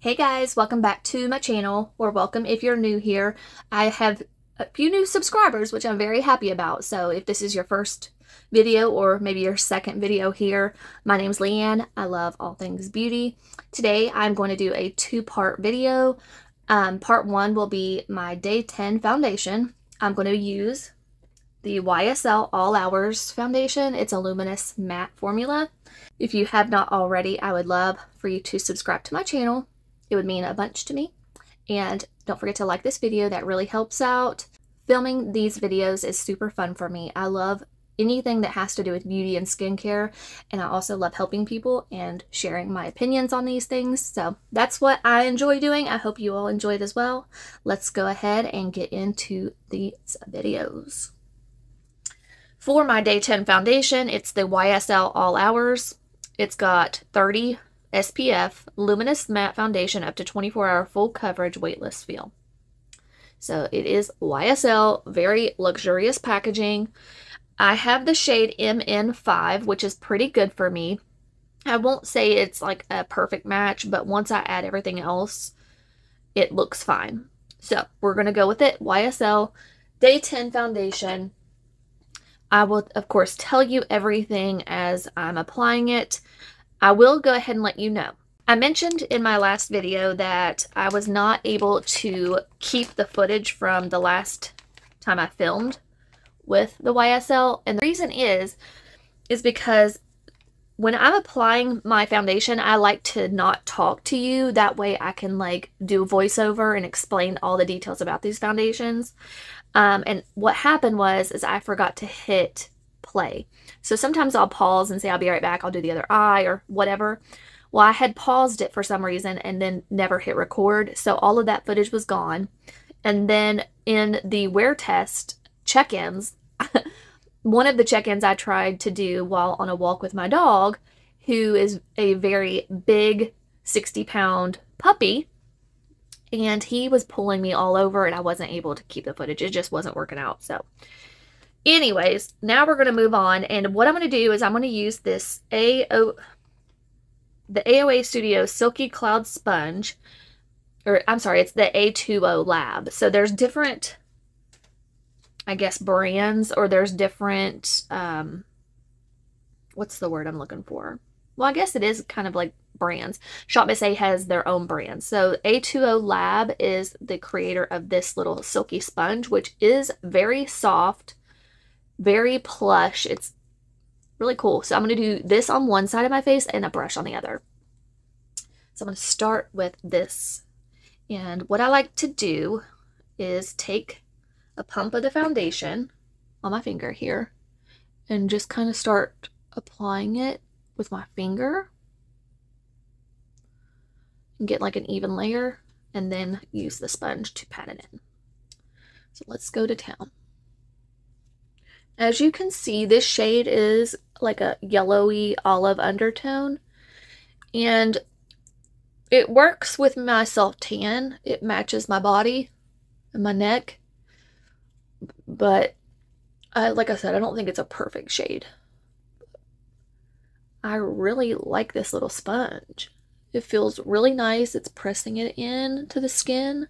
Hey guys, welcome back to my channel, or welcome if you're new here. I have a few new subscribers, which I'm very happy about. So if this is your first video or maybe your second video here, my name's Leanne. I love all things beauty. Today I'm going to do a two-part video. Part one will be my day 10 foundation. I'm going to use the YSL All Hours foundation. It's a luminous matte formula. If you have not already, I would love for you to subscribe to my channel. It would mean a bunch to me. And don't forget to like this video. That really helps out. Filming these videos is super fun for me. I love anything that has to do with beauty and skincare. And I also love helping people and sharing my opinions on these things. So that's what I enjoy doing. I hope you all enjoy it as well. Let's go ahead and get into these videos. For my day 10 foundation, it's the YSL All Hours. It's got 30 SPF Luminous Matte Foundation up to 24-hour full coverage weightless feel. So it is YSL, very luxurious packaging. I have the shade MN5, which is pretty good for me. I won't say it's like a perfect match, but once I add everything else, it looks fine. So we're going to go with it. YSL Day 10 Foundation. I will, of course, tell you everything as I'm applying it. I will go ahead and let you know. I mentioned in my last video that I was not able to keep the footage from the last time I filmed with the YSL. And the reason is because when I'm applying my foundation, I like to not talk to you. That way I can like do a voiceover and explain all the details about these foundations. And what happened was I forgot to hit play. So sometimes I'll pause and say, I'll be right back. I'll do the other eye or whatever. Well, I had paused it for some reason and then never hit record. So all of that footage was gone. And then in the wear test check-ins, one of the check-ins I tried to do while on a walk with my dog, who is a very big 60-pound puppy, and he was pulling me all over and I wasn't able to keep the footage. It just wasn't working out. So anyways, now we're going to move on. And what I'm going to do is I'm going to use this the AOA Studio Silky Cloud Sponge. Or I'm sorry, it's the A20 Lab. So there's different, I guess, brands, or there's different, what's the word I'm looking for? Well, I guess it is kind of like brands. Shopmissa has their own brand. So A20 Lab is the creator of this little silky sponge, which is very soft, very plush. It's really cool. So I'm going to do this on one side of my face and a brush on the other. So I'm going to start with this. And what I like to do is take a pump of the foundation on my finger here and just kind of start applying it with my finger and get like an even layer, and then use the sponge to pat it in. So let's go to town. As you can see, this shade is like a yellowy olive undertone, and it works with my self-tan. It matches my body and my neck, but like I said, I don't think it's a perfect shade. I really like this little sponge. It feels really nice. It's pressing it in to the skin.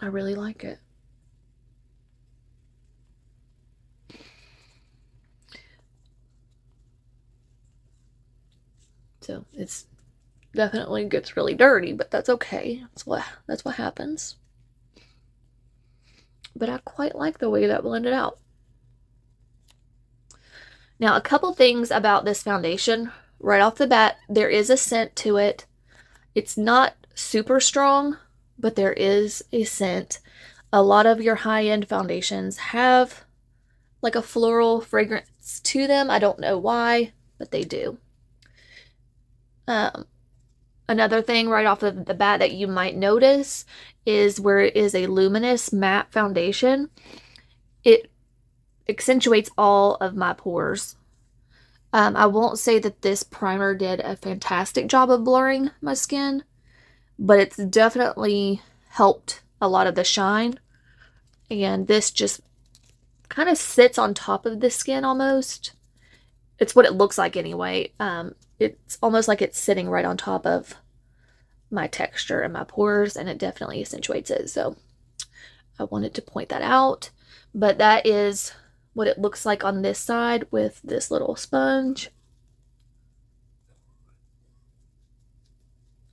I really like it. So it's definitely gets really dirty, but that's okay. That's what happens. But I quite like the way that blended out. Now, a couple things about this foundation. Right off the bat, there is a scent to it. It's not super strong, but there is a scent. A lot of your high-end foundations have like a floral fragrance to them. I don't know why, but they do. Another thing right off of the bat that you might notice is where it is a luminous matte foundation, it accentuates all of my pores. I won't say that this primer did a fantastic job of blurring my skin, but it's definitely helped a lot of the shine. And this just kind of sits on top of the skin almost it's what it looks like anyway. It's almost like it's sitting right on top of my texture and my pores, and it definitely accentuates it. So I wanted to point that out. But that is what it looks like on this side with this little sponge.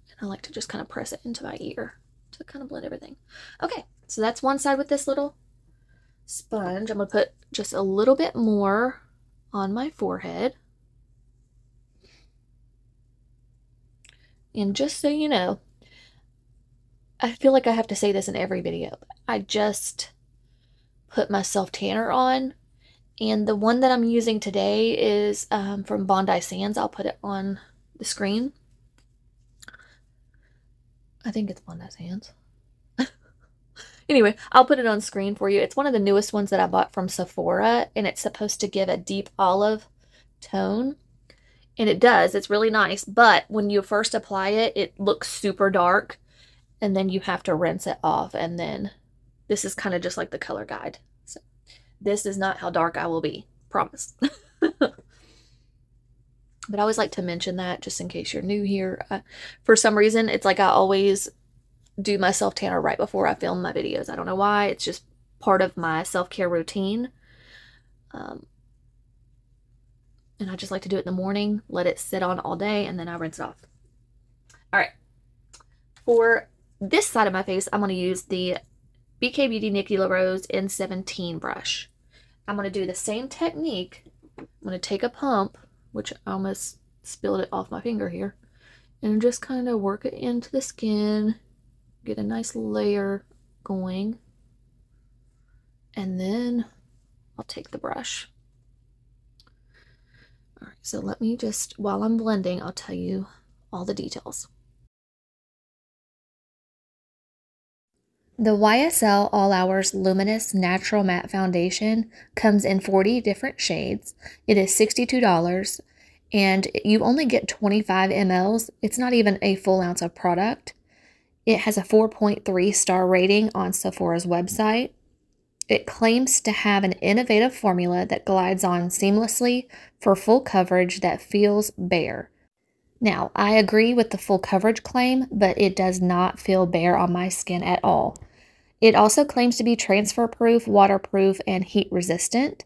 And I like to just kind of press it into my ear to kind of blend everything. Okay, so that's one side with this little sponge. I'm going to put just a little bit more on my forehead. And just so you know, I feel like I have to say this in every video. I just put my self-tanner on, and the one that I'm using today is from Bondi Sands. I'll put it on the screen. I think it's Bondi Sands. Anyway, I'll put it on screen for you. It's one of the newest ones that I bought from Sephora, and it's supposed to give a deep olive tone. And it does. It's really nice. But when you first apply it, it looks super dark. And then you have to rinse it off. And then this is kind of just like the color guide. So this is not how dark I will be. Promise. But I always like to mention that just in case you're new here. For some reason, it's like I always do my self-tanner right before I film my videos. I don't know why. It's just part of my self-care routine. And I just like to do it in the morning, let it sit on all day, and then I rinse it off. All right. For this side of my face, I'm going to use the BK Beauty Nikki LaRose N17 brush. I'm going to do the same technique. I'm going to take a pump, which I almost spilled it off my finger here, and just kind of work it into the skin, get a nice layer going, and then I'll take the brush. All right, so let me just, while I'm blending, I'll tell you all the details. The YSL All Hours Luminous Natural Matte Foundation comes in 40 different shades. It is $62, and you only get 25 mLs. It's not even a full ounce of product. It has a 4.3 star rating on Sephora's website. It claims to have an innovative formula that glides on seamlessly for full coverage that feels bare. Now, I agree with the full coverage claim, but it does not feel bare on my skin at all. It also claims to be transfer proof, waterproof, and heat resistant.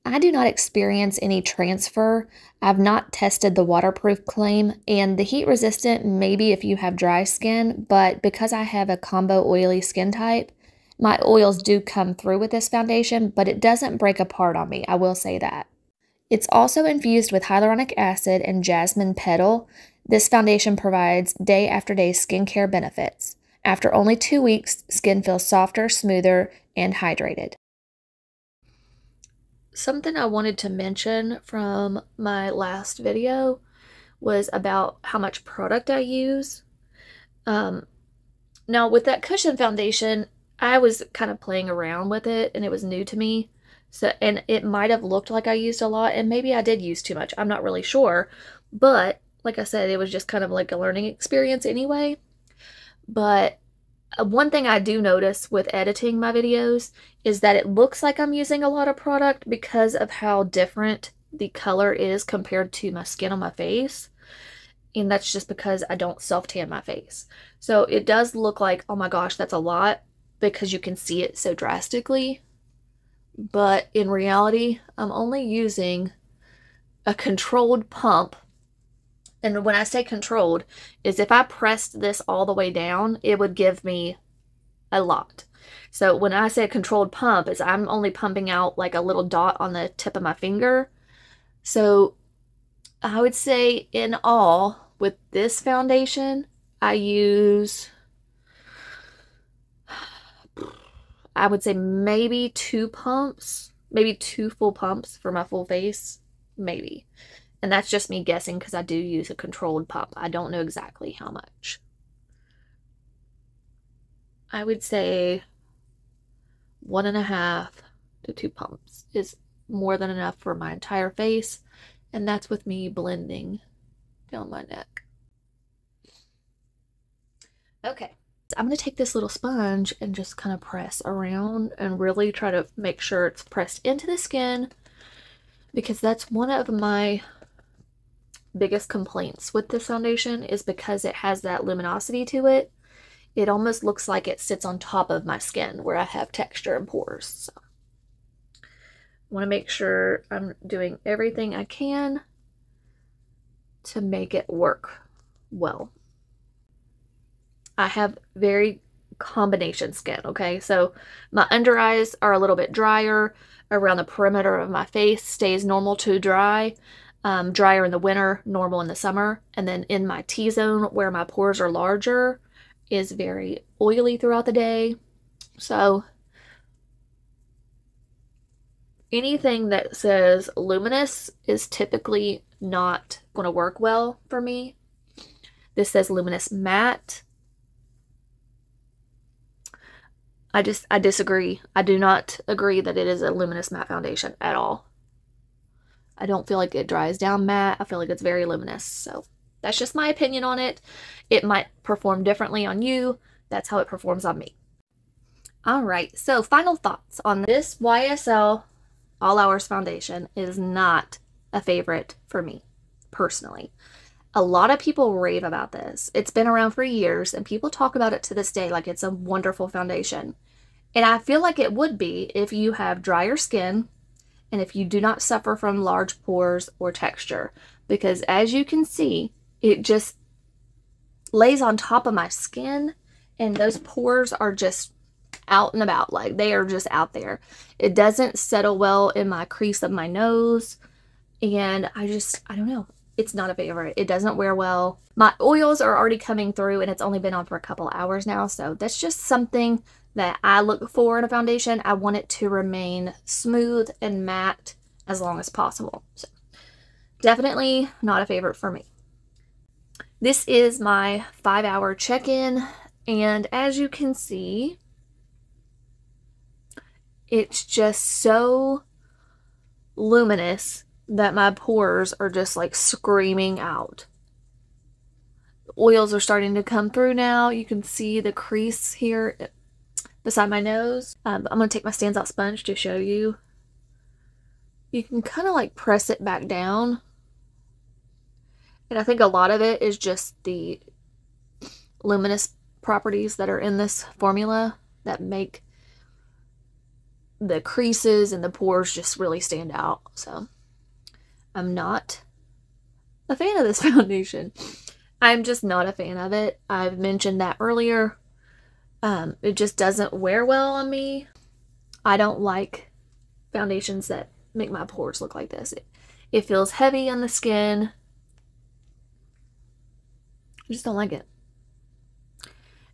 I do not experience any transfer. I've not tested the waterproof claim, and the heat resistant maybe if you have dry skin, but because I have a combo oily skin type, my oils do come through with this foundation, but it doesn't break apart on me, I will say that. It's also infused with hyaluronic acid and jasmine petal. This foundation provides day after day skincare benefits. After only 2 weeks, skin feels softer, smoother, and hydrated. Something I wanted to mention from my last video was about how much product I use. Now with that cushion foundation, I was kind of playing around with it and it was new to me. So, and it might have looked like I used a lot, and maybe I did use too much. I'm not really sure. But like I said, it was just kind of like a learning experience anyway. But one thing I do notice with editing my videos is that it looks like I'm using a lot of product because of how different the color is compared to my skin on my face. And that's just because I don't self-tan my face. So it does look like, oh my gosh, that's a lot because you can see it so drastically. But in reality, I'm only using a controlled pump. And when I say controlled, is if I pressed this all the way down, it would give me a lot. So when I say a controlled pump, is I'm only pumping out like a little dot on the tip of my finger. So I would say in all, with this foundation, I use, I would say maybe 2 pumps, maybe 2 full pumps for my full face, maybe. And that's just me guessing because I do use a controlled pump. I don't know exactly how much. I would say 1.5 to 2 pumps is more than enough for my entire face. And that's with me blending down my neck. Okay. I'm going to take this little sponge and just kind of press around and really try to make sure it's pressed into the skin, because that's one of my biggest complaints with this foundation, is because it has that luminosity to it. It almost looks like it sits on top of my skin where I have texture and pores. So I want to make sure I'm doing everything I can to make it work well. I have very combination skin, okay? So my under eyes are a little bit drier. Around the perimeter of my face stays normal to dry. Drier in the winter, normal in the summer. And then in my T-zone, where my pores are larger, is very oily throughout the day. So anything that says Luminous is typically not going to work well for me. This says Luminous Matte. I disagree. I do not agree that it is a luminous matte foundation at all. I don't feel like it dries down matte. I feel like it's very luminous. So that's just my opinion on it. It might perform differently on you. That's how it performs on me. All right, so final thoughts on this. YSL All Hours foundation is not a favorite for me personally. A lot of people rave about this. It's been around for years and people talk about it to this day like it's a wonderful foundation. And I feel like it would be if you have drier skin and if you do not suffer from large pores or texture. Because as you can see, it just lays on top of my skin and those pores are just out and about. Like they are just out there. It doesn't settle well in my crease of my nose. And I don't know. It's not a favorite. It doesn't wear well. My oils are already coming through and it's only been on for a couple hours now. So that's just something that I look for in a foundation. I want it to remain smooth and matte as long as possible. So definitely not a favorite for me. This is my 5-hour check-in. And as you can see, it's just so luminous that my pores are just like screaming out. The oils are starting to come through now. You can see the crease here beside my nose. I'm going to take my Stands Out sponge to show you. You can kind of like press it back down. And I think a lot of it is just the luminous properties that are in this formula that make the creases and the pores just really stand out. So I'm not a fan of this foundation. I'm just not a fan of it. I've mentioned that earlier. It just doesn't wear well on me. I don't like foundations that make my pores look like this. It feels heavy on the skin. I just don't like it.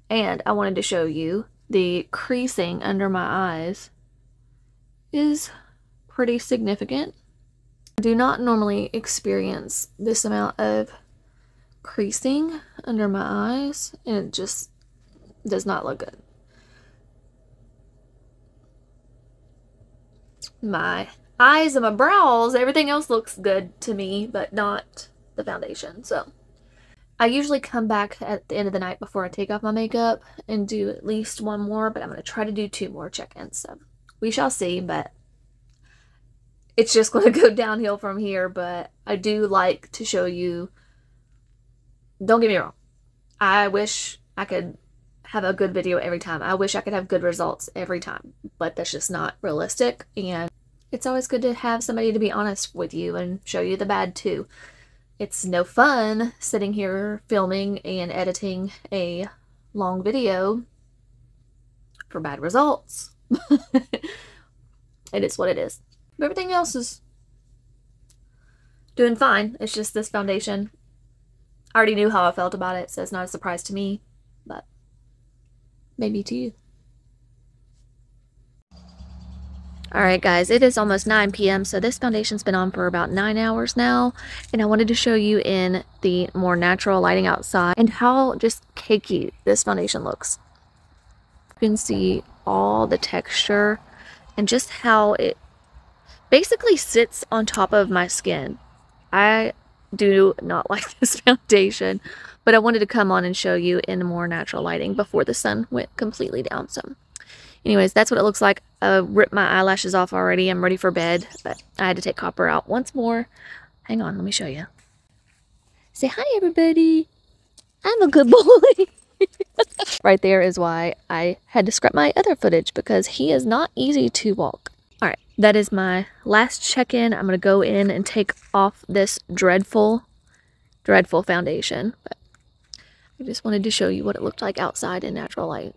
And I wanted to show you the creasing under my eyes is pretty significant. I do not normally experience this amount of creasing under my eyes, and it just does not look good. My eyes and my brows, everything else looks good to me, but not the foundation. So I usually come back at the end of the night before I take off my makeup and do at least one more, but I'm going to try to do 2 more check-ins. So we shall see, but it's just going to go downhill from here. But I do like to show you, don't get me wrong, I wish I could have a good video every time. I wish I could have good results every time, but that's just not realistic. And it's always good to have somebody to be honest with you and show you the bad too. It's no fun sitting here filming and editing a long video for bad results. It is what it is. But everything else is doing fine. It's just this foundation. I already knew how I felt about it, so it's not a surprise to me, but maybe to you. Alright guys, it is almost 9 p.m. so this foundation's been on for about 9 hours now, and I wanted to show you in the more natural lighting outside and how just cakey this foundation looks. You can see all the texture and just how it basically sits on top of my skin. I do not like this foundation, but I wanted to come on and show you in more natural lighting before the sun went completely down. So Anyways, that's what it looks like. I ripped my eyelashes off already. I'm ready for bed, but I had to take Copper out once more. Hang on, let me show you. Say hi, everybody. I'm a good boy. Right there is why I had to scrap my other footage, because he is not easy to walk. All right, that is my last check-in. I'm going to go in and take off this dreadful foundation. But I just wanted to show you what it looked like outside in natural light.